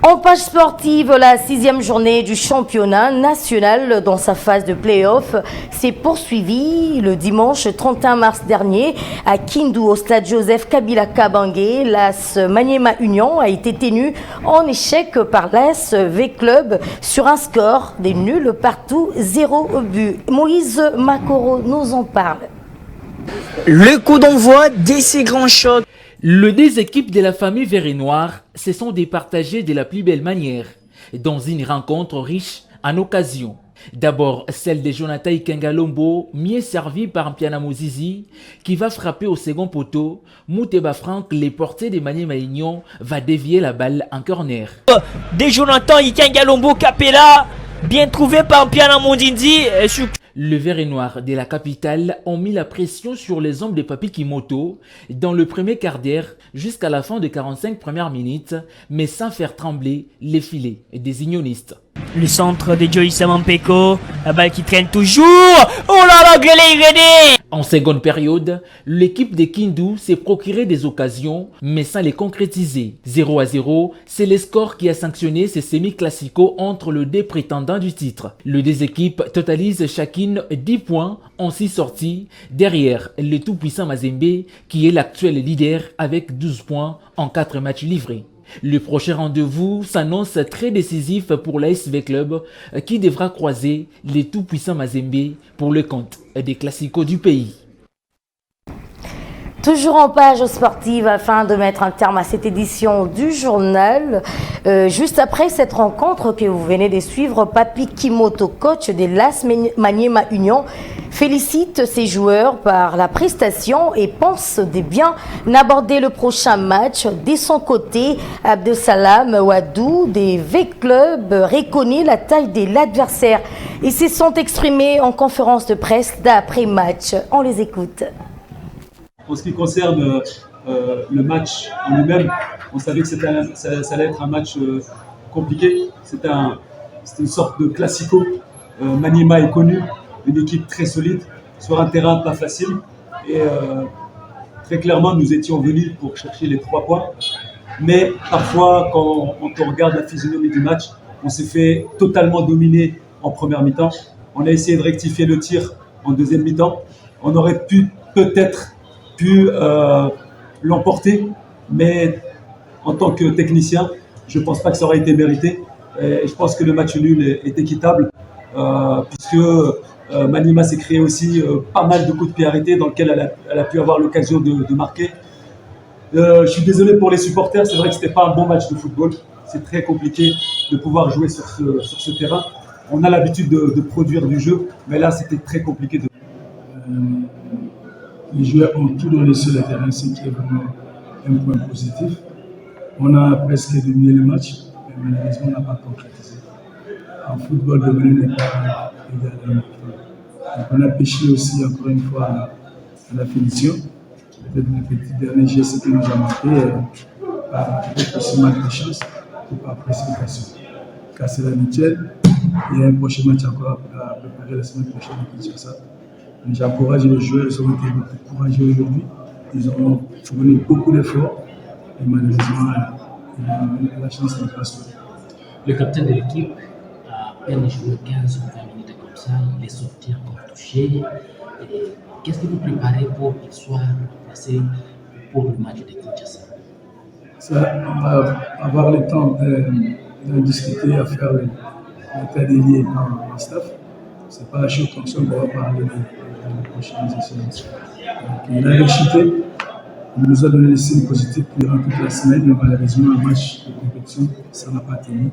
En page sportive, la 6e journée du championnat national dans sa phase de play-off s'est poursuivie le dimanche 31 mars dernier à Kindu au stade Joseph Kabila Kabange. L'AS Maniema Union a été tenu en échec par l'AS V-Club sur un score des nuls partout, 0 but. Moïse Makoro nous en parle. Le coup d'envoi de ces grands chocs. Les deux équipes de la famille vert et noir se sont départagées de la plus belle manière, dans une rencontre riche en occasions. D'abord, celle de Jonathan Ikengalombo, mieux servi par Mpiana Mozizi, qui va frapper au second poteau. Mouteba Franck, les portiers de Maniema Union, va dévier la balle en corner. De Jonathan Ikengalombo Capella, bien trouvé par Mpiana Mozizi. Le vert et noir de la capitale ont mis la pression sur les hommes de Papi Kimoto dans le premier quart d'heure jusqu'à la fin de 45 premières minutes, mais sans faire trembler les filets des unionistes. Le centre de Joey Samampeko, la balle qui traîne toujours. Oh là là, Guélé. En seconde période, l'équipe de Kindu s'est procuré des occasions, mais sans les concrétiser. 0-0, c'est le score qui a sanctionné ces semi-classicaux entre les deux prétendants du titre. Les deux équipes totalisent chacune 10 points en 6 sorties, derrière le tout-puissant Mazembe, qui est l'actuel leader avec 12 points en 4 matchs livrés. Le prochain rendez-vous s'annonce très décisif pour l'ASV Club qui devra croiser les tout-puissants Mazembe pour le compte des classicos du pays. Toujours en page sportive afin de mettre un terme à cette édition du journal. Juste après cette rencontre que vous venez de suivre, Papi Kimoto, coach de l'AS Maniema Union, félicite ses joueurs par la prestation et pense de bien aborder le prochain match. De son côté, Abdesalam Ouadou des V-Club reconnaît la taille de l'adversaire et se sont exprimés en conférence de presse d'après-match. On les écoute. En ce qui concerne le match en lui-même, on savait que ça allait être un match compliqué. C'était une sorte de classico. Maniema est connu, une équipe très solide, sur un terrain pas facile. Et très clairement, nous étions venus pour chercher les 3 points. Mais parfois, quand on regarde la physionomie du match, on s'est fait totalement dominer en première mi-temps. On a essayé de rectifier le tir en deuxième mi-temps. On aurait peut-être pu l'emporter, mais en tant que technicien, je ne pense pas que ça aurait été mérité. Et je pense que le match nul est équitable, puisque Maniema s'est créé aussi pas mal de coups de pied arrêtés dans lesquels elle a pu avoir l'occasion de marquer. Je suis désolé pour les supporters, c'est vrai que ce n'était pas un bon match de football. C'est très compliqué de pouvoir jouer sur ce terrain. On a l'habitude de produire du jeu, mais là c'était très compliqué. Les joueurs ont tout donné sur le terrain, ce qui est vraiment un point positif. On a presque dominé le match, mais malheureusement, on n'a pas concrétisé. En football, le meneur n'est pas égal à la victoire. Donc, on a péché aussi, encore une fois, à la finition. Peut-être le petit dernier geste qui nous a marqué, peut-être aussi manque de chance ou par précipitation. Car c'est l'habituel. Il y a un prochain match encore à préparer la semaine prochaine à Kinshasa. J'encourage les joueurs, ils ont été beaucoup courageux aujourd'hui. Ils ont fourni beaucoup d'efforts et malheureusement, la chance n'est pas sûre. Le capitaine de l'équipe a à peine joué 15 ou 20 minutes comme ça, il est sorti encore touché. Qu'est-ce que vous préparez pour qu'il soit placé pour le match de Kinshasa? On va avoir le temps de discuter, à faire l'état des liens dans le staff. Ce n'est pas la chose comme ça qu'on va parler dans les prochaines séances. Il a réchuté, il nous a donné des signes positifs durant toute la semaine, mais malheureusement, un match de compétition, ça n'a pas tenu.